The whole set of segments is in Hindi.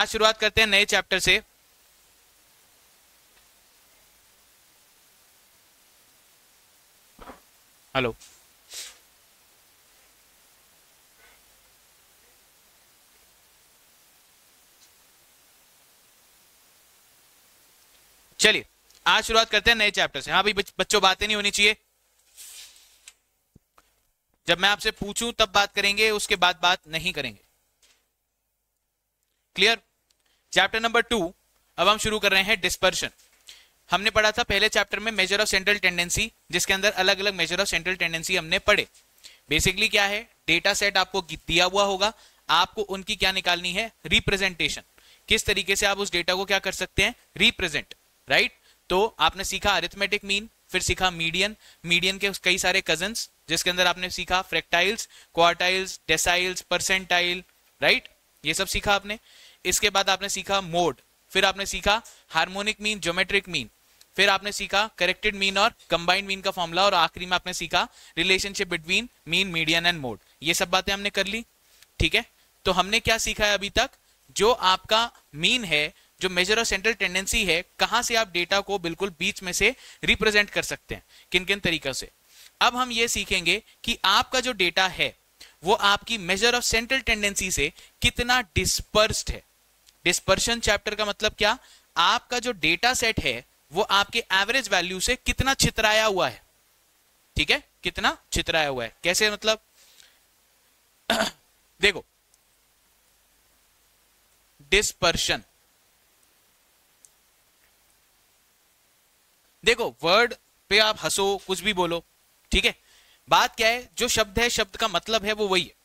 आज शुरुआत करते हैं नए चैप्टर से। हेलो, चलिए आज शुरुआत करते हैं नए चैप्टर से। हाँ भाई बच्चों, बातें नहीं होनी चाहिए। जब मैं आपसे पूछूं तब बात करेंगे, उसके बाद बात नहीं करेंगे। क्लियर? चैप्टर नंबर 2 अब हम शुरू कर रहे हैं डिस्पर्शन। हमने पढ़ा था पहले चैप्टर में मेजर ऑफ सेंट्रल टेंडेंसी, जिसके अंदर अलग अलग मेजर ऑफ सेंट्रल टेंडेंसी हमने पढ़े। बेसिकली क्या है, डेटा सेट आपको दिया हुआ होगा, आपको उनकी क्या निकालनी है, रिप्रेजेंटेशन। किस तरीके से आप उस डेटा को क्या कर सकते हैं, रिप्रेजेंट, राइट। तो आपने सीखा अरिथमेटिक मीन, फिर सीखा मीडियन, मीडियन के कई सारे कजन्स, जिसके अंदर आपने सीखा फ्रैक्टाइल्स, क्वार्टाइल्स, डेसाइल्स, परसेंटाइल, राइट, ये सब सीखा आपने। इसके बाद आपने सीखा मोड, फिर आपने सीखा हार्मोनिक मीन, ज्योमेट्रिक मीन, फिर आपने सीखा करेक्टेड मीन और कंबाइंड मीन का फॉर्मूला, और आखिरी में आपने सीखा relationship between mean, median and mode. ये सब बातें हमने कर ली, ठीक है। तो हमने क्या सीखा है अभी तक, जो आपका मीन है, जो मेजर ऑफ सेंट्रल टेंडेंसी है, कहां से आप डेटा को बिल्कुल बीच में से रिप्रेजेंट कर सकते हैं, किन किन तरीकों से। अब हम ये सीखेंगे कि आपका जो डेटा है वो आपकी मेजर ऑफ सेंट्रल टेंडेंसी से कितना डिस्पर्स्ड है। डिस्पर्शन चैप्टर का मतलब क्या, आपका जो डेटा सेट है वो आपके एवरेज वैल्यू से कितना छितराया हुआ है, ठीक है, कितना छितराया हुआ है। कैसे मतलब देखो, डिस्पर्शन, देखो वर्ड पे आप हंसो, कुछ भी बोलो, ठीक है, बात क्या है, जो शब्द है, शब्द का मतलब है वो वही है।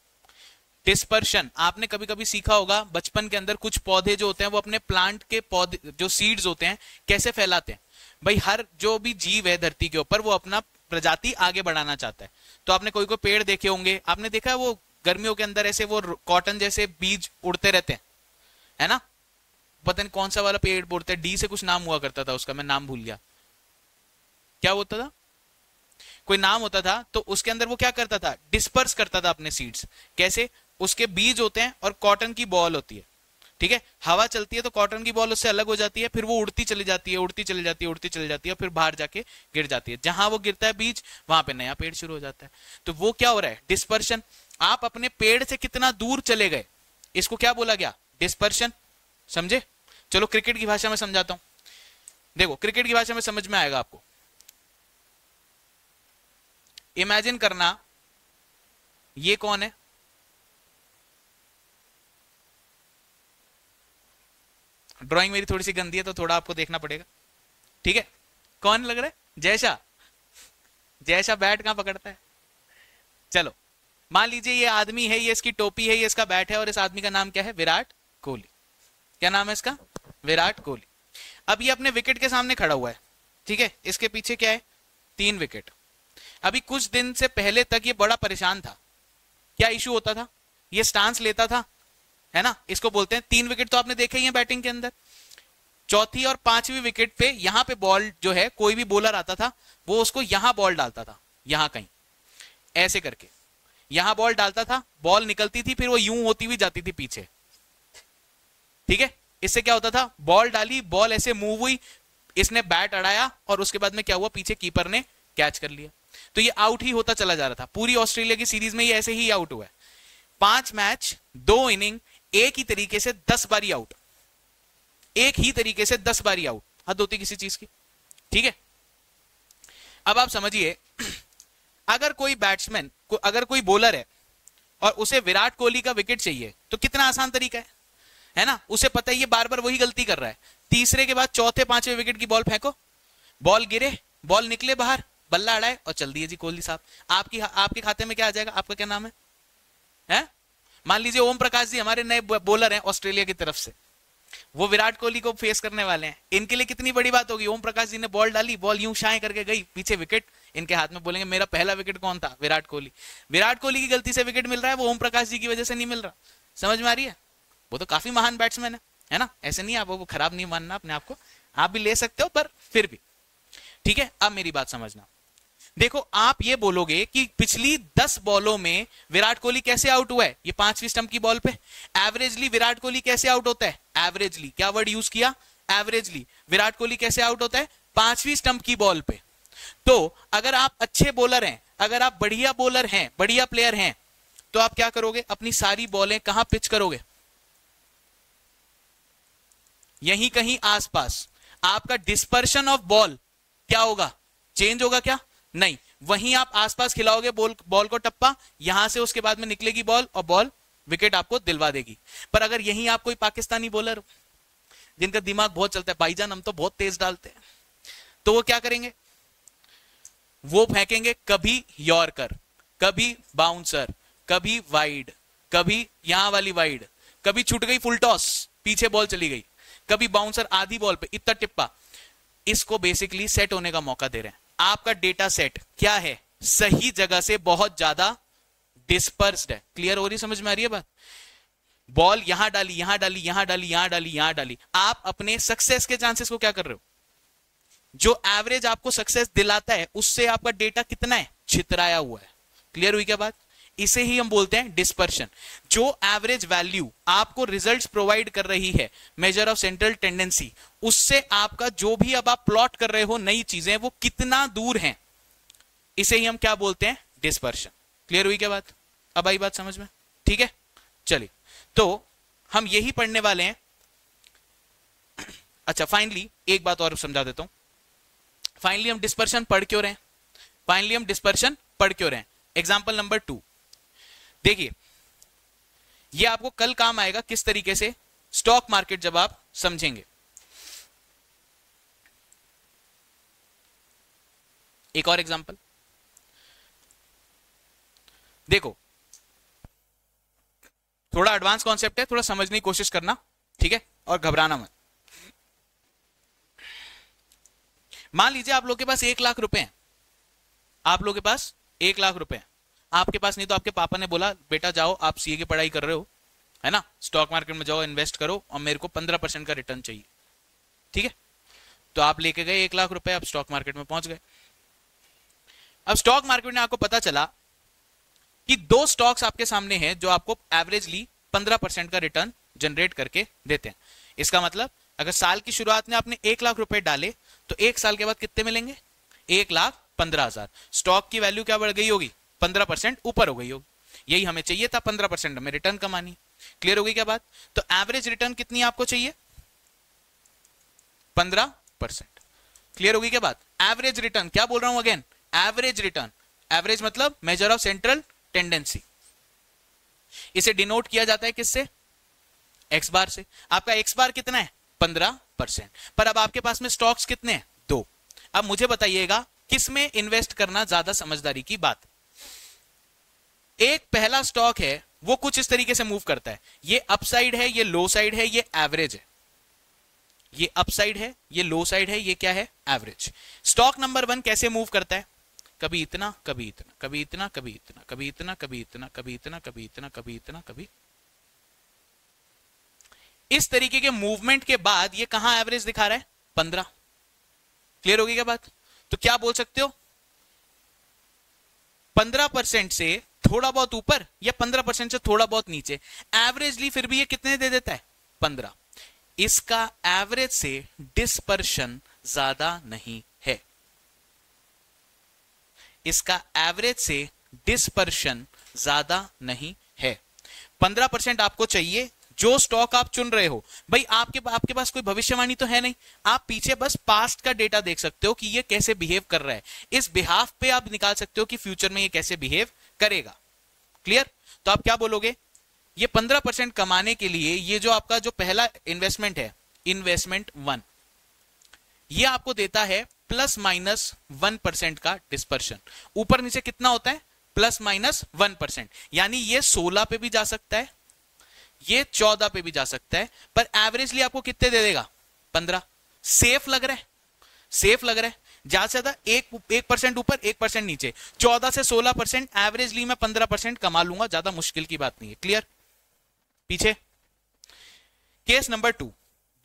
डिस्पर्शन आपने कभी कभी सीखा होगा बचपन के अंदर, कुछ पौधे जो होते हैं वो अपने प्लांट के पौधे जो सीड्स होते हैं कैसे फैलाते हैं। भाई हर जो भी जीव है धरती के ऊपर वो अपना प्रजाति आगे बढ़ाना चाहता है। तो आपने कोई पेड़ देखे होंगे, आपने देखा है वो गर्मियों के अंदर ऐसे वो कॉटन जैसे बीज उड़ते रहते हैं, है ना। पता नहीं कौन सा वाला पेड़ बोलते हैं, डी से कुछ नाम हुआ करता था उसका, मैं नाम भूल गया, क्या होता था, कोई नाम होता था। तो उसके अंदर वो क्या करता था, डिस्पर्स करता था अपने सीड्स। कैसे, उसके बीज होते हैं और कॉटन की बॉल होती है, ठीक है, हवा चलती है तो कॉटन की बॉल उससे अलग हो जाती है, फिर वो उड़ती चली जाती है, उड़ती चली जाती है, उड़ती चली जाती है, फिर बाहर जाके गिर जाती है। जहां वो गिरता है बीज, वहां पे नया पेड़ शुरू हो जाता है। तो वो क्या हो रहा है, डिस्पर्शन। आप अपने पेड़ से कितना दूर चले गए, इसको क्या बोला गया, डिस्पर्शन। समझे? चलो क्रिकेट की भाषा में समझाता हूं। देखो क्रिकेट की भाषा में समझ में आएगा आपको। इमेजिन करना, ये कौन है, ड्राइंग मेरी थोड़ी सी गंदी है तो थोड़ा आपको देखना पड़ेगा, ठीक है। कौन लग रहा है, जयशा। जयशा बैट कहां पकड़ता है, चलो मान लीजिए ये आदमी है, ये इसकी टोपी है, ये इसका बैट है, और इस आदमी का नाम क्या है, विराट कोहली। क्या नाम है इसका, विराट कोहली। अब ये अपने विकेट के सामने खड़ा हुआ है, ठीक है, इसके पीछे क्या है, 3 विकेट। अभी कुछ दिन से पहले तक ये बड़ा परेशान था। क्या इशू होता था, ये स्टांस लेता था, है ना, इसको बोलते हैं 3 विकेट तो आपने देखे ही है बैटिंग के अंदर। चौथी और 5वीं विकेट पे यहां पे बॉल जो है, कोई भी बॉलर आता था वो उसको यहां बॉल डालता था, यहां कहीं ऐसे करके यहां बॉल डालता था, बॉल निकलती थी, फिर वो यूं होती हुई जाती थी पीछे, ठीक है। इससे क्या होता था, बॉल डाली, बॉल ऐसे मूव हुई, इसने बैट अड़ाया, और उसके बाद में क्या हुआ, पीछे कीपर ने कैच कर लिया। तो ये आउट ही होता चला जा रहा था। पूरी ऑस्ट्रेलिया की सीरीज में ये ऐसे ही आउट हुआ है। 5 मैच, 2 इनिंग, एक ही तरीके से 10 बारी आउट, एक ही तरीके से 10 बारी आउट, हद होती किसी चीज की, ठीक है। अब आप समझिए, अगर कोई बैट्समैन, अगर कोई बॉलर है और उसे विराट कोहली का विकेट चाहिए, तो कितना आसान तरीका है ना। उसे पता है ये बार बार वही गलती कर रहा है, तीसरे के बाद चौथे 5वें विकेट की बॉल फेंको, बॉल गिरे, बॉल निकले बाहर, बल्ला अड़ाए और चल दिए जी कोहली साहब। आपके खाते में क्या आ जाएगा, आपका क्या नाम है? मान लीजिए ओम प्रकाश जी हमारे नए बॉलर हैं ऑस्ट्रेलिया की तरफ से, वो विराट कोहली को फेस करने वाले हैं। इनके लिए कितनी बड़ी बात होगी, ओम प्रकाश जी ने बॉल डाली, बॉल यूं शाए करके गई, पीछे विकेट इनके हाथ में, बोलेंगे मेरा पहला विकेट कौन था, विराट कोहली। विराट कोहली की गलती से विकेट मिल रहा है, वो ओम प्रकाश जी की वजह से नहीं मिल रहा। समझ में आ रही है? वो तो काफी महान बैट्समैन है ना, ऐसे नहीं, आप वो खराब नहीं मानना अपने आप को, आप भी ले सकते हो, पर फिर भी ठीक है। अब मेरी बात समझना, देखो आप ये बोलोगे कि पिछली 10 बॉलों में विराट कोहली कैसे आउट हुआ है, ये 5वीं स्टंप की बॉल पे एवरेजली विराट कोहली कैसे आउट होता है, एवरेजली, क्या वर्ड यूज किया, एवरेजली विराट कोहली कैसे आउट होता है 5वीं स्टंप की बॉल पे। तो अगर आप अच्छे बॉलर हैं, अगर आप बढ़िया बॉलर हैं, बढ़िया प्लेयर हैं, तो आप क्या करोगे, अपनी सारी बॉलें कहां पिच करोगे, यहीं कहीं आसपास। आपका डिस्पर्शन ऑफ बॉल क्या होगा, चेंज होगा क्या, नहीं, वहीं आप आसपास खिलाओगे बॉल को टप्पा, यहां से उसके बाद में निकलेगी बॉल और बॉल विकेट आपको दिलवा देगी। पर अगर यहीं आप कोई पाकिस्तानी बॉलर जिनका दिमाग बहुत चलता है, भाईजान हम तो बहुत तेज डालते हैं, तो वो क्या करेंगे, वो फेंकेंगे कभी यॉर्कर, कभी बाउंसर, कभी वाइड, कभी यहां वाली वाइड, कभी छूट गई फुल टॉस, पीछे बॉल चली गई, कभी बाउंसर आधी बॉल पे इतना टिप्पा। इसको बेसिकली सेट होने का मौका दे रहे हैं। आपका डेटा सेट क्या है, सही जगह से बहुत ज्यादा डिस्पर्स्ड है। क्लियर हो रही, समझ में आ रही है बात, बॉल यहां डाली, यहां डाली, यहां डाली, यहां डाली, यहां डाली, आप अपने सक्सेस के चांसेस को क्या कर रहे हो, जो एवरेज आपको सक्सेस दिलाता है उससे आपका डेटा कितना है, छितराया हुआ है। क्लियर हुई क्या बात, इसे ही हम बोलते हैं डिस्पर्शन। जो एवरेज वैल्यू आपको रिजल्ट्स प्रोवाइड कर रही है, मेजर ऑफ सेंट्रल टेंडेंसी, उससे आपका जो भी अब आप प्लॉट कर रहे हो नई चीजें, वो कितना दूर हैं, इसे ही हम क्या बोलते हैं, डिस्पर्शन। क्लियर हुई क्या बात, अब आई बात समझ में, ठीक है। चलिए, तो हम यही पढ़ने वाले हैं। अच्छा, फाइनली एक बात और समझा देता हूं। फाइनली हम डिस्पर्शन पढ़ क्यों रहे हैं, फाइनली हम डिस्पर्शन पढ़ क्यों रहे हैं। एग्जाम्पल नंबर 2 देखिए, ये आपको कल काम आएगा किस तरीके से, स्टॉक मार्केट जब आप समझेंगे। एक और एग्जांपल देखो, थोड़ा एडवांस कॉन्सेप्ट है, थोड़ा समझने की कोशिश करना, ठीक है, और घबराना मत। मान लीजिए आप लोग के पास 1 लाख रुपए हैं, आप लोग के पास 1 लाख रुपए हैं, आपके पास नहीं तो आपके पापा ने बोला बेटा जाओ आप सीए की पढ़ाई कर रहे हो, है ना, स्टॉक मार्केट में जाओ इन्वेस्ट करो और मेरे को 15% का रिटर्न चाहिए, ठीक है। तो आप लेके गए 1 लाख रुपए, आप स्टॉक मार्केट में पहुंच गए। अब स्टॉक मार्केट में आपको पता चला कि 2 स्टॉक्स आपके सामने हैं जो आपको एवरेजली 15% का रिटर्न जनरेट करके देते हैं। इसका मतलब अगर साल की शुरुआत में आपने 1 लाख रुपए डाले तो 1 साल के बाद कितने मिलेंगे, 1,15,000। स्टॉक की वैल्यू क्या बढ़ गई होगी, 15% ऊपर हो गई होगी। यही हमें चाहिए था, 15% हमें रिटर्न कमानी। क्लियर हो गई क्या बात, तो एवरेज रिटर्न कितनी आपको चाहिए, 15%। क्लियर हो गई क्या बात, एवरेज रिटर्न, क्या बोल रहा हूं अगेन, एवरेज रिटर्न, एवरेज मतलब मेजर ऑफ सेंट्रल टेंडेंसी। इसे डिनोट किया जाता है किससे, एक्स बार से। आपका एक्स बार कितना है, 15%। पर अब आपके पास में स्टॉक्स कितने हैं, 2। अब मुझे बताइएगा किस में इन्वेस्ट करना ज्यादा समझदारी की बात। एक पहला स्टॉक है वो कुछ इस तरीके से मूव करता है, ये अपसाइड है, ये लो साइड है, ये एवरेज है, ये अपसाइड है, ये लो साइड है, ये क्या है, एवरेज। स्टॉक नंबर 1 कैसे मूव करता है, कभी इतना, कभी इतना, कभी इतना, कभी इतना, कभी इतना, कभी इतना, कभी इतना, कभी इतना, कभी इतना, कभी इस तरीके के मूवमेंट के बाद ये कहां एवरेज दिखा रहा है, 15। क्लियर होगी क्या बात, तो क्या बोल सकते हो, 15% से थोड़ा बहुत ऊपर या 15% से थोड़ा बहुत नीचे, एवरेजली फिर भी ये कितने दे देता है, 15। इसका एवरेज से डिस्पर्शन ज्यादा नहीं है, इसका एवरेज से डिस्पर्शन ज्यादा नहीं है। 15% आपको चाहिए जो स्टॉक आप चुन रहे हो। भाई आपके पास कोई भविष्यवाणी तो है नहीं, आप पीछे बस पास्ट का डेटा देख सकते हो कि ये कैसे बिहेव कर रहा है, इस बिहाफ पे आप निकाल सकते हो कि फ्यूचर में ये कैसे बिहेव करेगा। क्लियर, तो आप क्या बोलोगे, ये 15% कमाने के लिए ये जो आपका जो पहला इन्वेस्टमेंट है, इन्वेस्टमेंट 1, ये आपको देता है ±1% का डिस्पर्शन। ऊपर नीचे कितना होता है, ±1%, यानी ये 16 पे भी जा सकता है, ये 14 पे भी जा सकता है, पर एवरेजली आपको कितने दे देगा, 15। सेफ लग रहा है, सेफ लग रहा है, ज्यादा से ज्यादा 1% ऊपर 1% नीचे, 14 से 16% एवरेजली मैं 15% कमा लूंगा, ज्यादा मुश्किल की बात नहीं है। क्लियर, पीछे केस नंबर 2,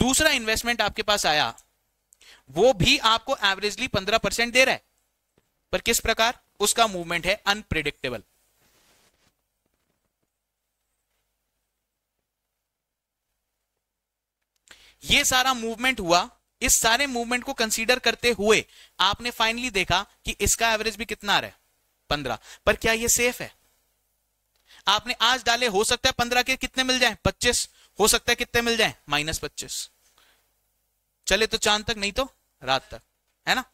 दूसरा इन्वेस्टमेंट आपके पास आया, वो भी आपको एवरेजली 15% दे रहा है, पर किस प्रकार? उसका मूवमेंट है अनप्रिडिक्टेबल। ये सारा मूवमेंट हुआ, इस सारे मूवमेंट को कंसीडर करते हुए आपने फाइनली देखा कि इसका एवरेज भी कितना आ रहा है? 15। पर क्या ये सेफ है? आपने आज डाले, हो सकता है 15 के कितने मिल जाएं? 25। हो सकता है कितने मिल जाएं? -25। चले तो चांद तक, नहीं तो रात तक, है ना?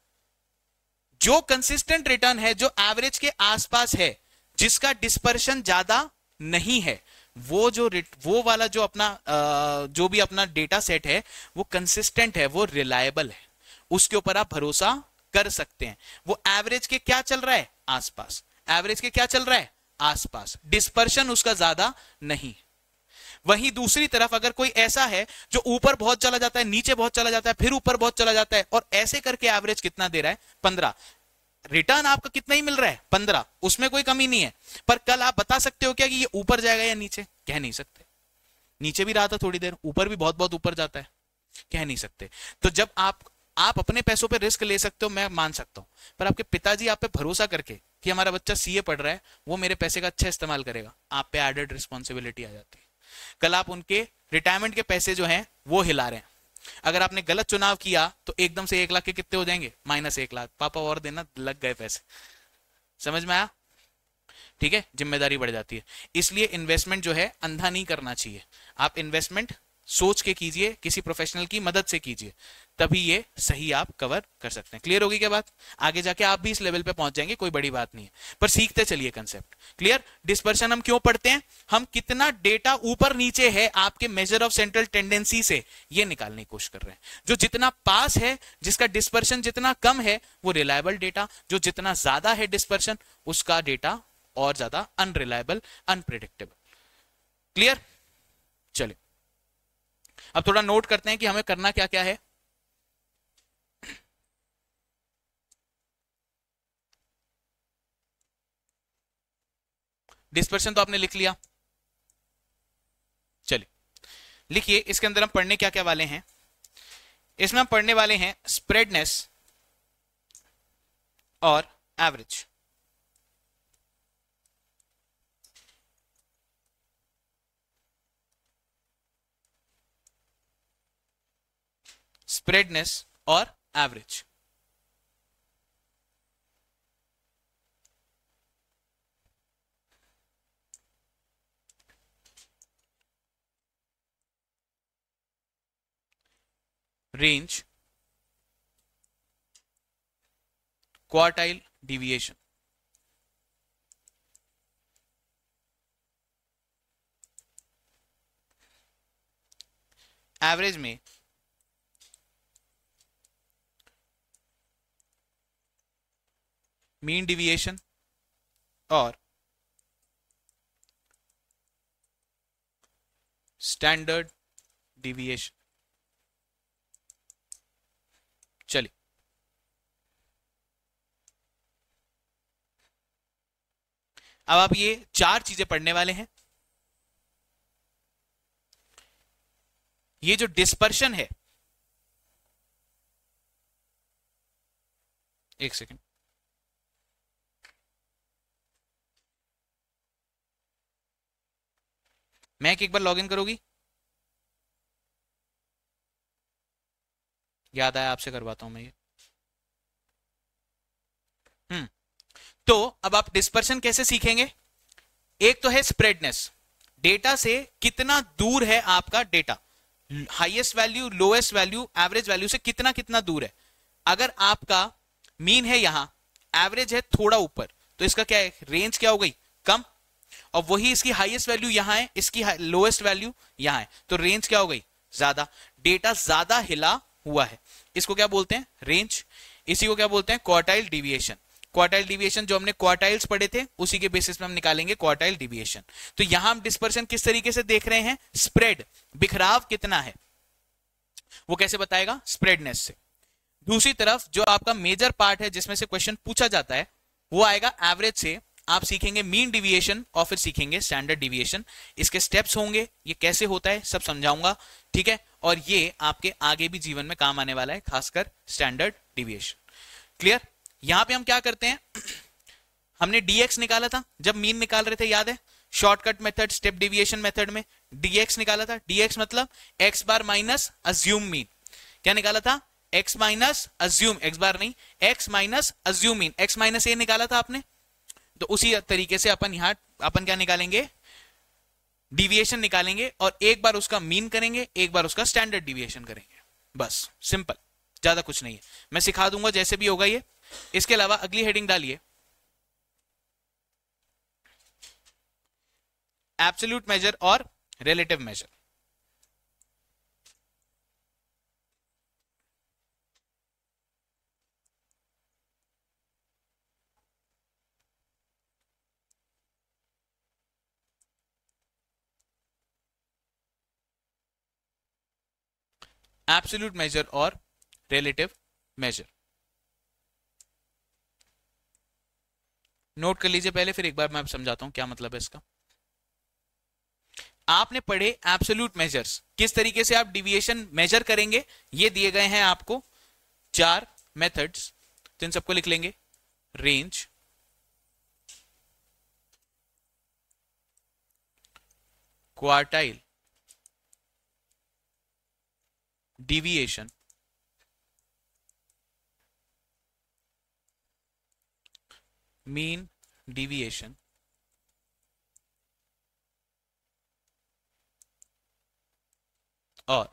जो कंसिस्टेंट रिटर्न है, जो एवरेज के आसपास है, जिसका डिस्पर्शन ज्यादा नहीं है, वो वाला जो अपना जो भी अपना डेटा सेट है वो कंसिस्टेंट है, वो रिलायबल है, उसके ऊपर आप भरोसा कर सकते हैं। वो एवरेज के क्या चल रहा है? आसपास। एवरेज के क्या चल रहा है? आसपास। डिस्पर्शन उसका ज्यादा नहीं। वहीं दूसरी तरफ अगर कोई ऐसा है जो ऊपर बहुत चला जाता है, नीचे बहुत चला जाता है, फिर ऊपर बहुत चला जाता है, और ऐसे करके एवरेज कितना दे रहा है? 15। रिटर्न आपका कितना ही मिल रहा है? 15। उसमें कोई कमी नहीं है। पर कल आप बता सकते हो क्या कि ये ऊपर जाएगा या नीचे? कह नहीं सकते। नीचे भी रहा था थोड़ी देर, ऊपर भी बहुत बहुत ऊपर जाता है, कह नहीं सकते। तो जब आप अपने पैसों पे रिस्क ले सकते हो, मैं मान सकता हूं, पर आपके पिताजी आप पे भरोसा करके कि हमारा बच्चा सीए पढ़ रहा है, वो मेरे पैसे का अच्छा इस्तेमाल करेगा, आप पे एडेड रिस्पॉन्सिबिलिटी आ जाती है। कल आप उनके रिटायरमेंट के पैसे जो हैं वो हिला रहे हैं, अगर आपने गलत चुनाव किया तो एकदम से 1 लाख के कितने हो जाएंगे? -1 लाख। पापा और देना, लग गए पैसे। समझ में आया? ठीक है, जिम्मेदारी बढ़ जाती है। इसलिए इन्वेस्टमेंट जो है अंधा नहीं करना चाहिए। आप इन्वेस्टमेंट सोच के कीजिए, किसी प्रोफेशनल की मदद से कीजिए, तभी ये सही आप कवर कर सकते हैं। क्लियर होगी क्या बात? आगे जाके आप भी इस लेवल पे पहुंच जाएंगे, कोई बड़ी बात नहीं है, पर सीखते चलिए कंसेप्ट। क्लियर? डिस्पर्शन हम क्यों पढ़ते हैं? हम कितना डेटा ऊपर नीचे है आपके मेजर ऑफ सेंट्रल टेंडेंसी से, ये निकालने की कोशिश कर रहे हैं। जो जितना पास है, जिसका डिस्पर्शन जितना कम है, वो रिलायबल डेटा, जो जितना ज्यादा है डिस्पर्शन, उसका डेटा और ज्यादा अनरिलायबल, अनप्रिडिक्टेबल। क्लियर? चलिए अब थोड़ा नोट करते हैं कि हमें करना क्या क्या है। डिस्पर्शन तो आपने लिख लिया, चलिए लिखिए इसके अंदर हम पढ़ने क्या क्या वाले हैं। इसमें हम पढ़ने वाले हैं स्प्रेडनेस और एवरेज। स्प्रेडनेस और average. Range, quartile deviation. Average में मीन डिविएशन और स्टैंडर्ड डिविएशन। चलिए अब आप ये 4 चीजें पढ़ने वाले हैं। ये जो डिस्पर्शन है, एक सेकेंड, मैं एक बार लॉगिन करोगी? याद आया आपसे करवाता हूं मैं ये। तो अब आप डिस्पर्शन कैसे सीखेंगे? एक तो है स्प्रेडनेस, डेटा से कितना दूर है आपका data, highest value, lowest value, average value से कितना कितना दूर है। अगर आपका मीन है यहां, एवरेज है थोड़ा ऊपर, तो इसका क्या है? रेंज क्या हो गई? कम। और वही इसकी हाईएस्ट वैल्यू यहां है, इसकी लोएस्ट वैल्यू यहां है, तो रेंज क्या हो गई? ज्यादा। डेटा ज्यादा हिला हुआ है, इसको क्या बोलते हैं? रेंज। इसी को क्या बोलते हैं? Quartile deviation. क्वार्टाइल डिविएशन जो हमने क्वार्टाइल्स पढ़े थे, उसी के बेसिस में हम निकालेंगे क्वार्टाइल डिविएशन। तो यहां हम डिस्पर्शन किस तरीके से देख रहे हैं? स्प्रेड, बिखराव कितना है, वो कैसे बताएगा? स्प्रेडनेस से। दूसरी तरफ जो आपका मेजर पार्ट है जिसमें से क्वेश्चन पूछा जाता है, वो आएगा एवरेज से। आप सीखेंगे मीन डिविएशन और फिर सीखेंगे स्टैंडर्ड डिविएशन। इसके स्टेप्स होंगे, ये कैसे होता है सब समझाऊंगा, ठीक है? और ये आपके आगे भी जीवन में काम आने वाला है, खासकर स्टैंडर्ड डिविएशन। क्लियर? यहां पे हम क्या करते हैं, हमने dx निकाला था जब मीन निकाल रहे थे, याद है, shortcut method, step deviation method में dx निकाला था। dx मतलब x bar minus assume mean. क्या निकाला था? x minus assume, x bar नहीं, x minus assume mean, x minus A निकाला था आपने। तो उसी तरीके से अपन यहां अपन क्या निकालेंगे, डिविएशन निकालेंगे, और एक बार उसका मीन करेंगे, एक बार उसका स्टैंडर्ड डिविएशन करेंगे। बस सिंपल, ज्यादा कुछ नहीं है, मैं सिखा दूंगा जैसे भी होगा ये। इसके अलावा अगली हेडिंग डालिए, एब्सोल्यूट मेजर और रिलेटिव मेजर। एब्सोल्यूट मेजर और रिलेटिव मेजर नोट कर लीजिए पहले, फिर एक बार मैं समझाता हूं क्या मतलब है इसका। आपने पढ़े एब्सोल्यूट मेजर्स, किस तरीके से आप डिविएशन मेजर करेंगे, ये दिए गए हैं आपको 4 मेथड्स, तो इन सबको लिख लेंगे। Range, quartile, deviation, mean deviation, और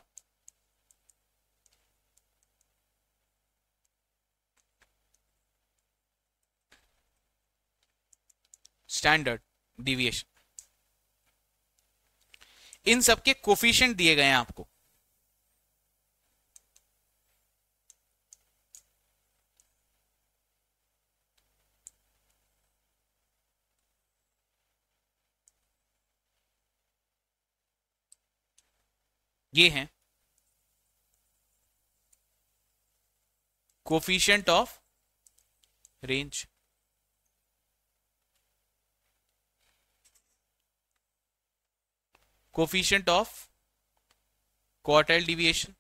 स्टैंडर्ड डिविएशन। इन सबके कोफिशिएंट दिए गए हैं आपको। ये हैं coefficient of range, coefficient of quartile deviation,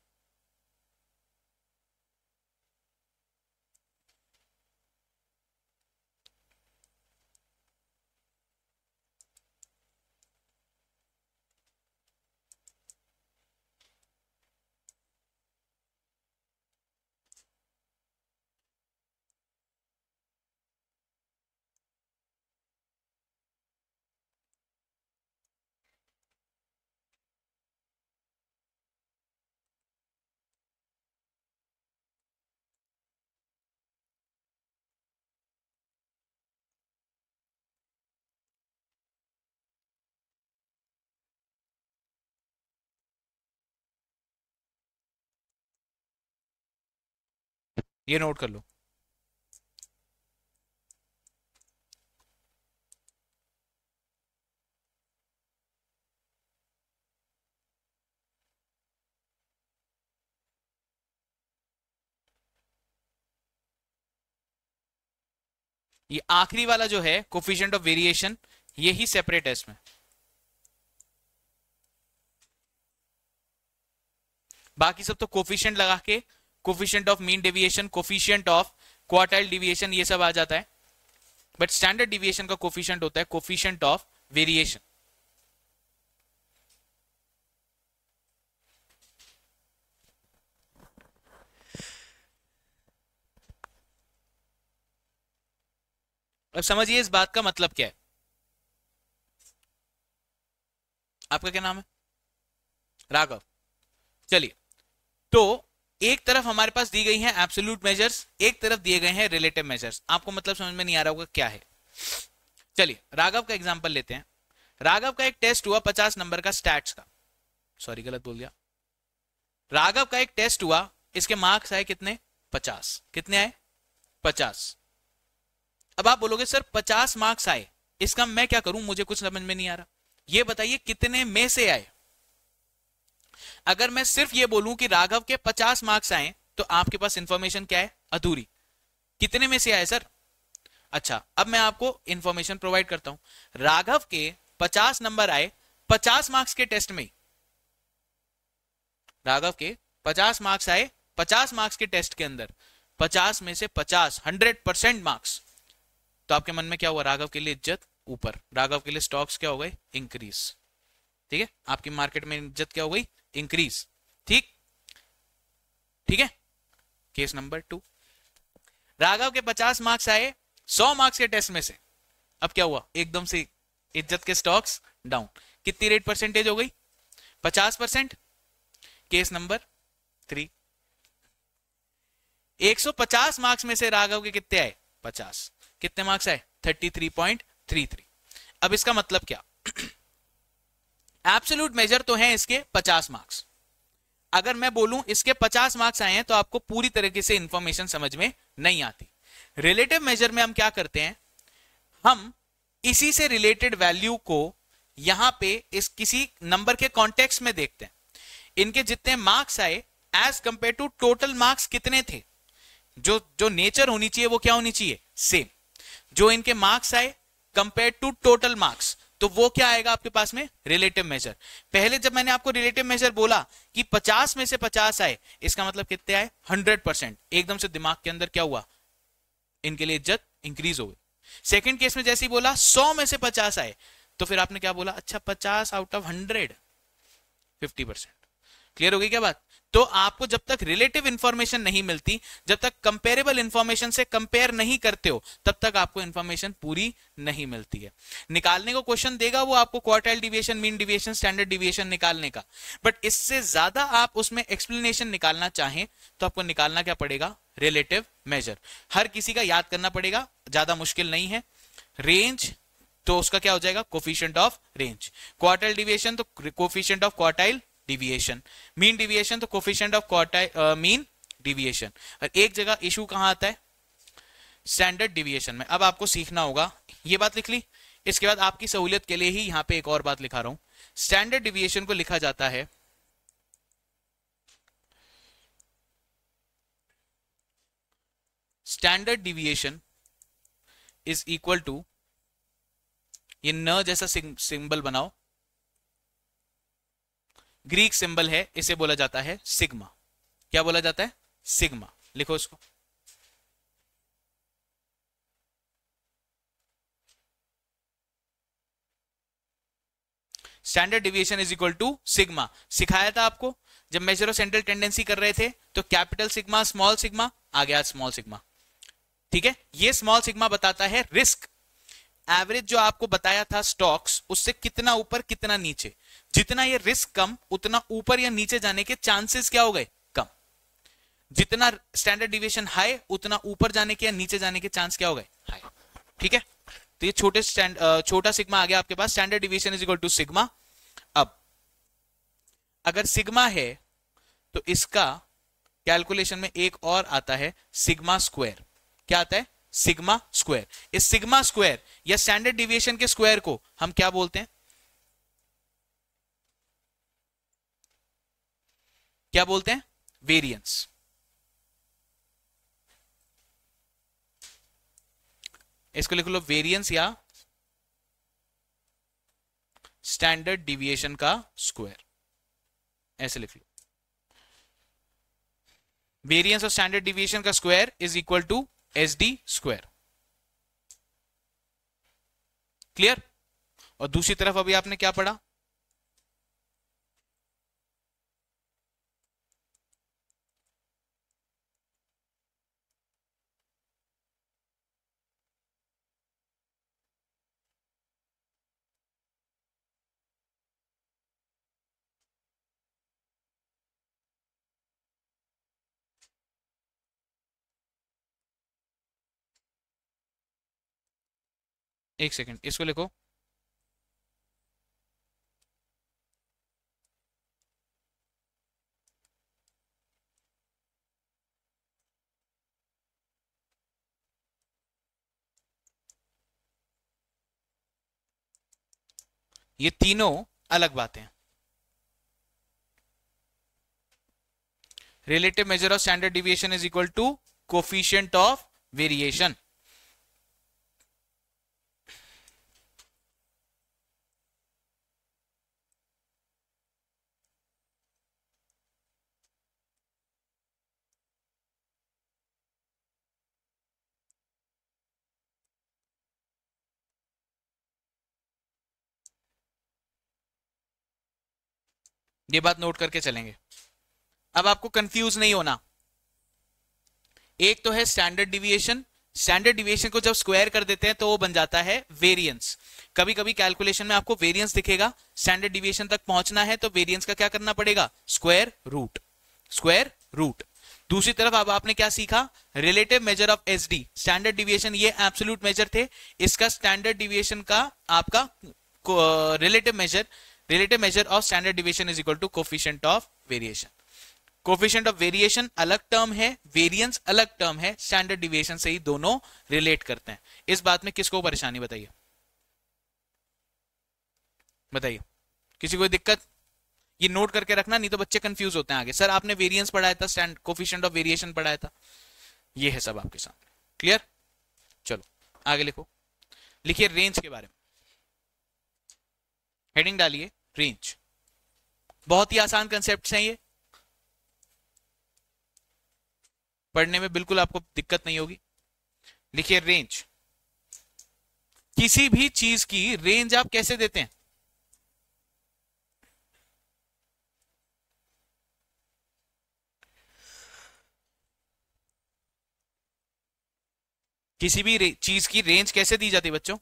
ये नोट कर लो। ये आखिरी वाला जो है कोफिशिएंट ऑफ वेरिएशन, ये ही सेपरेट है इसमें। बाकी सब तो कोफिशिएंट लगा के, coefficient of mean deviation, coefficient of quartile deviation, ये सब आ जाता है। बट स्टैंडर्ड डिविएशन का कोफिशिएंट होता है कोफिशिएंट ऑफ वेरिएशन। अब समझिए इस बात का मतलब क्या है। आपका क्या नाम है? राघव। चलिए, तो एक तरफ हमारे पास दी गई है एब्सोल्यूट मेजर्स, एक तरफ दिए गए हैं रिलेटिव मेजर्स। आपको मतलब समझ में नहीं आ रहा होगा क्या है। चलिए राघव का एग्जांपल लेते हैं। राघव का एक टेस्ट हुआ 50 नंबर का स्टैट्स का, सॉरी गलत बोल दिया। राघव का एक टेस्ट हुआ, इसके मार्क्स आए कितने? 50। कितने आए? 50। अब आप बोलोगे सर 50 मार्क्स आए, इसका मैं क्या करूं, मुझे कुछ समझ में नहीं आ रहा। ये बताइए कितने में से आए। अगर मैं सिर्फ ये बोलूं कि राघव के 50 मार्क्स आए, तो आपके पास इंफॉर्मेशन क्या है? अधूरी। कितने में से आए सर? अच्छा, अब मैं आपको इंफॉर्मेशन प्रोवाइड करता हूं। राघव के 50 नंबर आए 50 मार्क्स के टेस्ट में। राघव के 50 मार्क्स आए 50 मार्क्स के टेस्ट के अंदर, 50 में से 50, 100% मार्क्स, तो आपके मन में क्या हुआ? राघव के लिए इज्जत ऊपर, राघव के लिए स्टॉक्स क्या हो गए? इंक्रीज। ठीक है, आपकी मार्केट में इज्जत क्या हो गई? इंक्रीज। ठीक, ठीक है। केस नंबर 2, राघव के 50 मार्क्स आए 100 मार्क्स के टेस्ट में से, अब क्या हुआ? एकदम से इज्जत के स्टॉक्स डाउन। कितनी रेट परसेंटेज हो गई? 50%। केस नंबर 3, 150 मार्क्स में से राघव के कितने आए? 50। कितने मार्क्स आए? 33.33। अब इसका मतलब क्या? एब्सोल्यूट मेजर तो है इसके 50 मार्क्स, अगर मैं बोलूं इसके 50 मार्क्स आए हैं तो आपको पूरी तरीके से इंफॉर्मेशन समझ में नहीं आती। रिलेटिव मेजर में हम क्या करते हैं? हम इसी से रिलेटेड वैल्यू को यहां पे इस किसी नंबर के कॉन्टेक्स्ट में देखते हैं। इनके जितने मार्क्स आए as compare to total marks कितने थे, जो जो नेचर होनी चाहिए वो क्या होनी चाहिए? सेम। जो इनके मार्क्स आए कंपेयर टू टोटल मार्क्स, तो वो क्या आएगा आपके पास में? Relative major. पहले जब मैंने आपको रिलेटिव मेजर बोला कि 50 में से 50 आए, इसका मतलब कितने आए? 100%। एकदम से दिमाग के अंदर क्या हुआ? इनके लिए इज्जत इंक्रीज हो गई। सेकंड केस में जैसे ही बोला 100 में से 50 आए, तो फिर आपने क्या बोला? अच्छा 50 आउट ऑफ 100, 50%। क्लियर हो गई क्या बात? तो आपको जब तक रिलेटिव इंफॉर्मेशन नहीं मिलती, जब तक कंपेरेबल इंफॉर्मेशन से कंपेयर नहीं करते हो, तब तक आपको इंफॉर्मेशन पूरी नहीं मिलती है। निकालने को क्वेश्चन देगा वो आपको quartile deviation, mean deviation, standard deviation निकालने का, बट इससे ज्यादा आप उसमें एक्सप्लेनेशन निकालना चाहें तो आपको निकालना क्या पड़ेगा? Relative major. हर किसी का याद करना पड़ेगा, ज्यादा मुश्किल नहीं है। रेंज तो उसका क्या हो जाएगा? Coefficient of range. Quartile deviation तो coefficient of quartile deviation. Mean deviation तो coefficient of quartile mean deviation. और एक जगह इशू कहां आता है? स्टैंडर्ड डिविएशन में। अब आपको सीखना होगा, ये बात लिख ली, इसके बाद आपकी सहूलियत के लिए ही यहां पे एक और बात लिखा रहा हूं। स्टैंडर्ड डिविएशन को लिखा जाता है standard deviation is equal to, ये न जैसा सिंबल बनाओ, ग्रीक सिंबल है, इसे बोला जाता है सिग्मा। क्या बोला जाता है? सिग्मा। लिखो इसको। Standard deviation is equal to sigma. सिखाया था आपको जब मेजर ऑफ सेंट्रल टेंडेंसी कर रहे थे, तो कैपिटल सिग्मा, स्मॉल सिग्मा, आ गया स्मॉल सिग्मा। ठीक है, ये स्मॉल सिग्मा बताता है रिस्क। एवरेज जो आपको बताया था स्टॉक्स, उससे कितना ऊपर कितना नीचे, जितना ये रिस्क कम, उतना ऊपर या नीचे जाने के चांसेस क्या हो गए? कम। जितना स्टैंडर्ड डिविएशन हाई, उतना ऊपर जाने के या नीचे जाने के चांस क्या हो गए? हाई। ठीक है, तो ये छोटा सिग्मा आ गया आपके पास। Standard deviation is equal to sigma. अब अगर सिग्मा है तो इसका कैलकुलेशन में एक और आता है सिग्मा स्क्वायर। क्या आता है? Sigma square. इस सिग्मा स्क्वायर या स्टैंडर्ड डिविएशन के स्क्वायर को हम क्या बोलते हैं? क्या बोलते हैं? वेरिएंस। इसको लिख लो वेरिएंस या स्टैंडर्ड डिविएशन का स्क्वायर, ऐसे लिख लो। वेरिएंस ऑफ स्टैंडर्ड डिविएशन का square is equal to S D square. Clear? और दूसरी तरफ अभी आपने क्या पढ़ा? एक सेकेंड, इसको लिखो। ये तीनों अलग बातें हैं। Relative measure of standard deviation is equal to coefficient of variation. ये बात नोट करके चलेंगे। अब आपको कंफ्यूज नहीं होना। एक तो है स्टैंडर्ड डिविएशन। स्टैंडर्ड डिविएशन को जब स्क्वायर कर देते हैं तो वो बन जाता है वेरिएंस। कभी कभी कैलकुलेशन में आपको वेरिएंस दिखेगा, स्टैंडर्ड डिविएशन तक पहुंचना है तो वेरिएंस का क्या करना पड़ेगा, स्क्वायर रूट। Square root. दूसरी तरफ अब आपने क्या सीखा, relative measure of SD. Standard deviation ये एब्सोल्यूट मेजर थे, इसका स्टैंडर्ड डिविएशन का आपका relative measure of standard deviation is equal to coefficient of variation. Coefficient of variation अलग टर्म है, वेरिएंस अलग टर्म है, स्टैंडर्ड डिविएशन से ही दोनों रिलेट करते हैं। इस बात में किसको परेशानी, बताइए बताइए, किसी को दिक्कत? ये नोट करके रखना, नहीं तो बच्चे कंफ्यूज होते हैं आगे। सर आपने वेरिएंस पढ़ाया था, स्टैंड कोफिशिएंट ऑफ वेरिएशन पढ़ाया था, ये है सब आपके सामने। क्लियर? चलो आगे लिखो, लिखिए रेंज के बारे में। हेडिंग डालिए रेंज। बहुत ही आसान कंसेप्ट्स हैं ये, पढ़ने में बिल्कुल आपको दिक्कत नहीं होगी। लिखिए रेंज। किसी भी चीज की रेंज आप कैसे देते हैं? किसी भी चीज की रेंज कैसे दी जाती है बच्चों?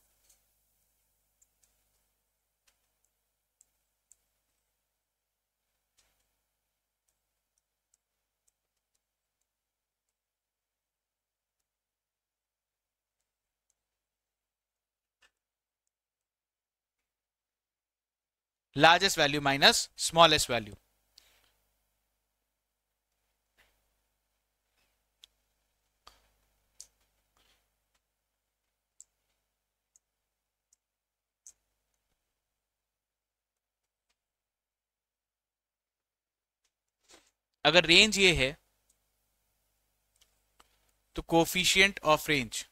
Largest value minus smallest value. अगर रेंज ये है तो coefficient of range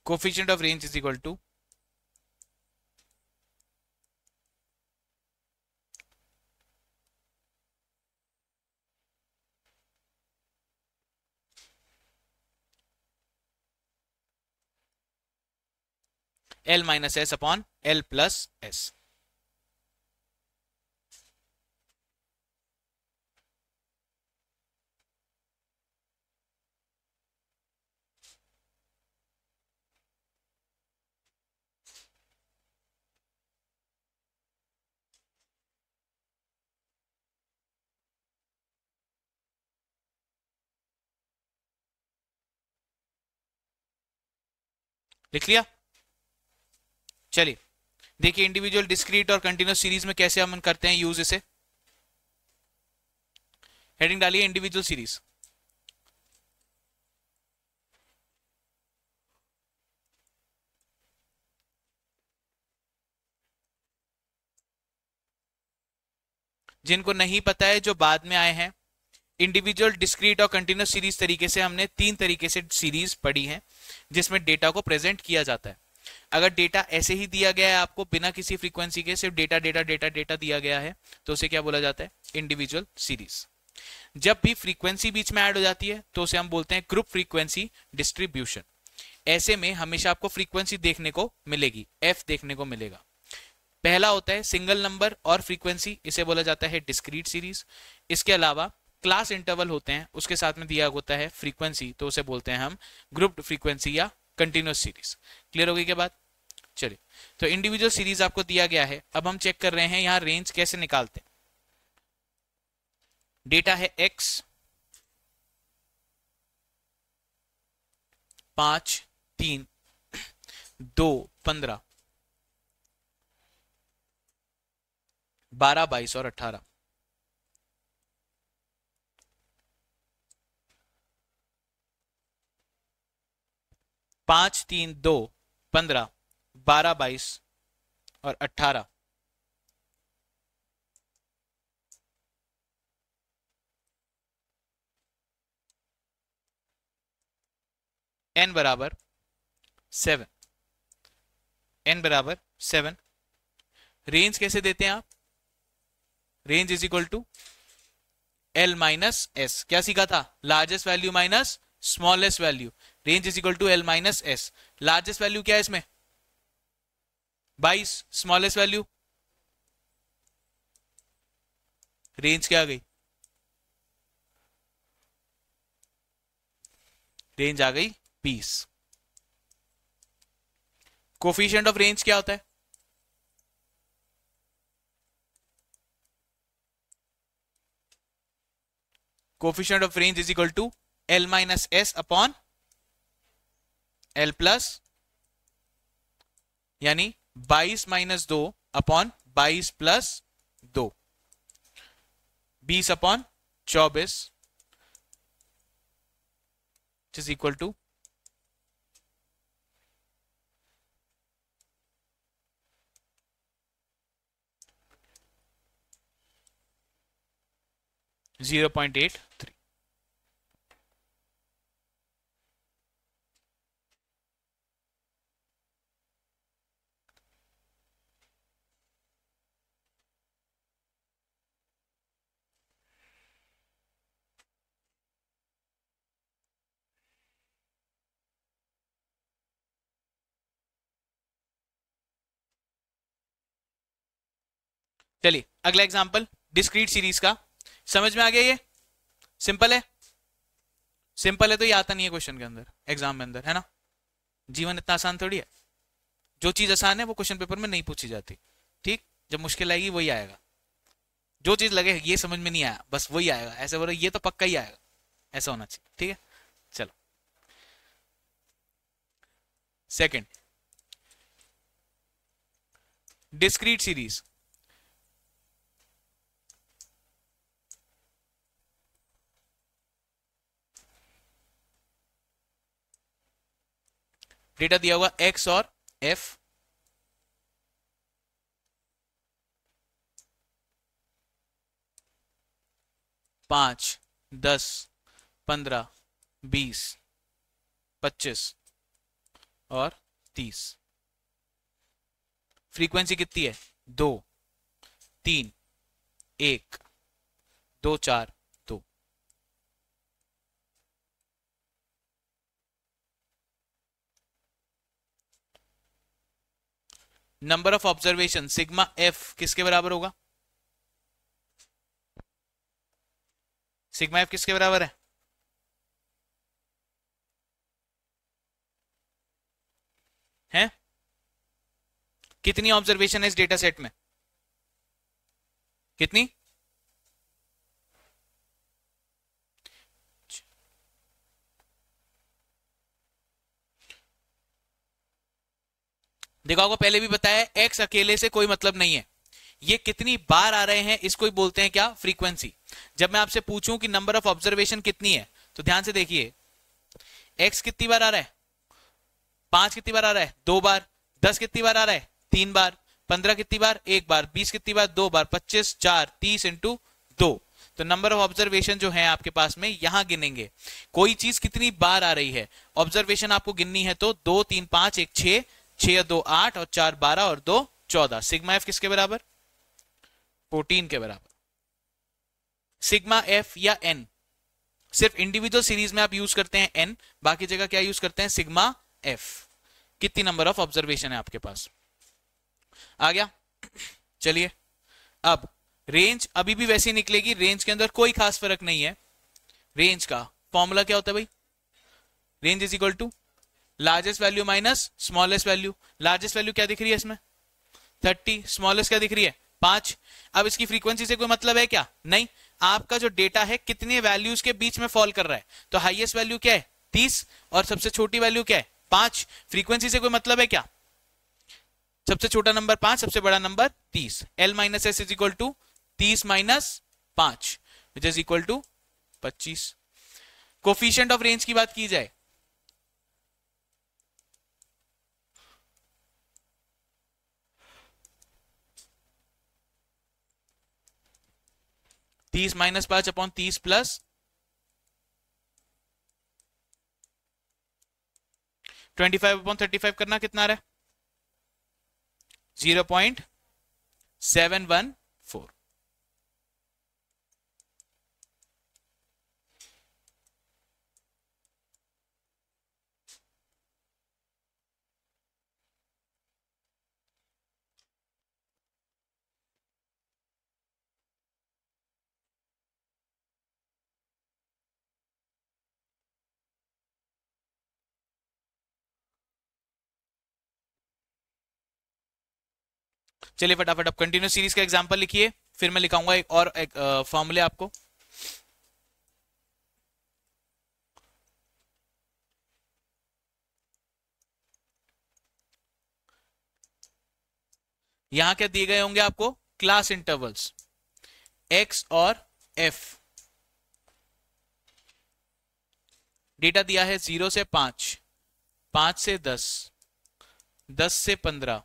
coefficient of range is equal to L minus S upon L plus S. लिख लिया? चलिए देखिए इंडिविजुअल, डिस्क्रीट और कंटिन्यूस सीरीज में कैसे हम करते हैं यूज इसे। हेडिंग डालिए इंडिविजुअल सीरीज। जिनको नहीं पता है, जो बाद में आए हैं, इंडिविजुअल, डिस्क्रीट और कंटिन्यूस सीरीज तरीके से हमने 3 तरीके से सीरीज पढ़ी है जिसमें डेटा को प्रेजेंट किया जाता है। अगर डेटा ऐसे ही दिया गया है आपको बिना किसी फ्रीक्वेंसी के, सिर्फ डेटा डेटा डेटा डेटा दिया गया है, तो उसे क्या बोला जाता है, इंडिविजुअल सीरीज। जब भी फ्रीक्वेंसी बीच में ऐड हो जाती है तो उसे हम बोलते हैं ग्रुप फ्रीक्वेंसी डिस्ट्रीब्यूशन। ऐसे में हमेशा आपको फ्रीक्वेंसी देखने को मिलेगी, एफ देखने को मिलेगा। पहला होता है सिंगल नंबर और फ्रीक्वेंसी, इसे बोला जाता है डिस्क्रीट सीरीज। इसके अलावा क्लास इंटरवल होते हैं, उसके साथ में दिया होता है फ्रीक्वेंसी, तो उसे बोलते हैं हम ग्रुप्ड फ्रीक्वेंसी या कंटिन्यूस सीरीज। क्लियर हो गई क्या बात? चलिए, तो इंडिविजुअल सीरीज आपको दिया गया है। अब हम चेक कर रहे हैं यहां रेंज कैसे निकालते हैं। डेटा है x 5 3 2 15 12 22 और 18। पांच 3 2 15 12 22 और 18। n बराबर 7। n बराबर 7। रेंज कैसे देते हैं आप? Range is equal to L minus S. क्या सीखा था? Largest value minus smallest value, range is equal to L minus S. Largest value क्या है इसमें 22, स्मॉलेस्ट वैल्यू रेंज क्या आ गई, रेंज आ गई 20। कोफिशिएंट ऑफ रेंज क्या होता है, coefficient of range is equal to L minus S upon L plus, यानी 22 minus 2 upon 22 plus 2, 20 upon 24 is equal to 0.83। चलिए अगला एग्जांपल डिस्क्रीट सीरीज का, समझ में आ गया, ये सिंपल है, सिंपल है तो ये आता नहीं है क्वेश्चन के अंदर, एग्जाम में अंदर, है ना। जीवन इतना आसान थोड़ी है, जो चीज आसान है वो क्वेश्चन पेपर में नहीं पूछी जाती, ठीक, जब मुश्किल आएगी वही आएगा, जो चीज लगे ये समझ में नहीं आया बस वही आएगा, ऐसे बोलो ये तो पक्का ही आएगा, ऐसा होना चाहिए, ठीक है। चलो सेकंड, डिस्क्रीट सीरीज, डेटा दिया हुआ x और f, पांच, 10, 15, 20, 25 और 30। फ्रीक्वेंसी कितनी है 2, 3, 1, 2, 4, 2। Number of observation sigma F किसके बराबर होगा, सिग्मा एफ किसके बराबर है? कितनी ऑब्जर्वेशन है इस डेटा सेट में, कितनी, देखो आपको पहले भी बताया एक्स अकेले से कोई मतलब नहीं है, ये कितनी बार आ रहे हैं इसको ही बोलते हैं क्या, फ्रीक्वेंसी। जब मैं आपसे पूछूं कि नंबर ऑफ ऑब्जर्वेशन कितनी है तो ध्यान से देखिए, एक्स कितनी बार आ रहा है 5 कितनी बार आ रहा है 2 बार, 10 कितनी बार आ रहा है 3 बार, 15 कितनी बार 1 बार, 20 कितनी बार 2 बार, 25 4 30 इंटू 2। तो नंबर ऑफ ऑब्जर्वेशन जो है आपके पास में यहां गिनेंगे, कोई चीज कितनी बार आ रही है, ऑब्जर्वेशन आपको गिननी है तो 2 3 5 1 6, 6 2 8 और 4 12 और 2 14। सिग्मा एफ किसके बराबर 14 के बराबर। सिग्मा एफ या एन सिर्फ इंडिविजुअल सीरीज में आप यूज करते हैं एन, बाकी जगह क्या यूज करते हैं सिग्मा एफ। कितनी नंबर ऑफ ऑब्जर्वेशन है आपके पास, आ गया। चलिए अब रेंज अभी भी वैसी निकलेगी, रेंज के अंदर कोई खास फर्क नहीं है। रेंज का फॉर्मूला क्या होता है भाई, range is equal to largest value minus smallest value. Largest value क्या दिख रही है इसमें 30, स्मॉलेस्ट क्या दिख रही है 5। अब इसकी फ्रीक्वेंसी से कोई मतलब है क्या, नहीं, आपका जो डेटा है कितने वैल्यूज के बीच में फॉल कर रहा है, तो हाईएस्ट वैल्यू क्या है 30 और सबसे छोटी वैल्यू क्या है 5। फ्रीक्वेंसी से कोई मतलब है क्या, सबसे छोटा नंबर 5, सबसे बड़ा number 30। L minus S is equal to 30 minus 5 which is equal to 25। Coefficient of range की बात की जाए, तीस माइनस 5 अपॉन 30 प्लस 25 अपॉन 35 करना कितना आ रहा है 0.714। चलिए फटाफट अब कंटिन्यूस सीरीज का एग्जांपल लिखिए, फिर मैं लिखाऊंगा एक और एक फॉर्मूले आपको। यहां क्या दिए गए होंगे आपको? क्लास इंटरवल्स x और f। डेटा दिया है 0 से 5, 5 से 10, 10 से 15,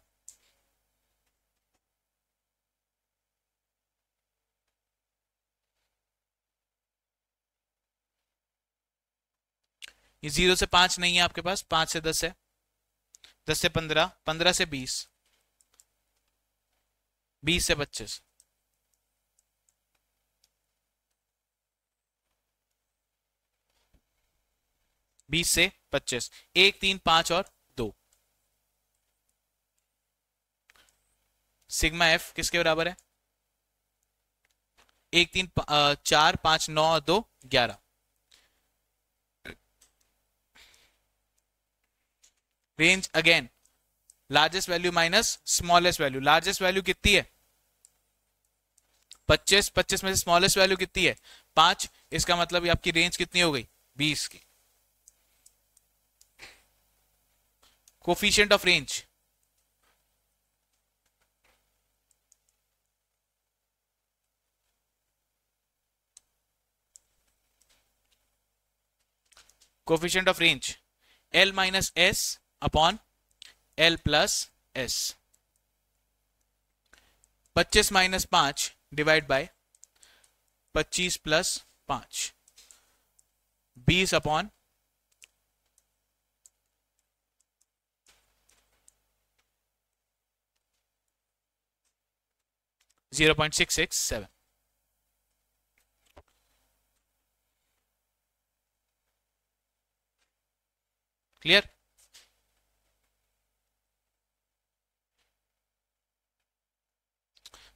ये 0 से 5 नहीं है आपके पास, 5 से 10 है, 10 से 15, 15 से 20, 20 से 25, 20 से 25, 1, 3, 5 और 2। सिग्मा एफ किसके बराबर है? 1, 3, 4, 5, 9 और 2, 11। Range again largest value minus smallest value. Largest value कितनी है? 25, 25 में से स्मॉलेस्ट वैल्यू कितनी है? 5। इसका मतलब आपकी रेंज कितनी हो गई? 20 की। Coefficient of range coefficient of range L minus S upon L plus S। 25 minus 5 divide by 25 plus 5, 20 upon 0.667। Clear?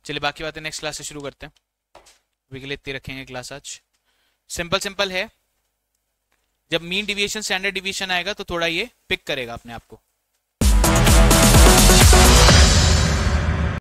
चलिए बाकी बातें नेक्स्ट क्लास से शुरू करते हैं। अभी के लिए इतनी रखेंगे क्लास आज। सिंपल सिंपल है, जब मीन डिविएशन स्टैंडर्ड डिविएशन आएगा तो थोड़ा ये पिक करेगा अपने आप को।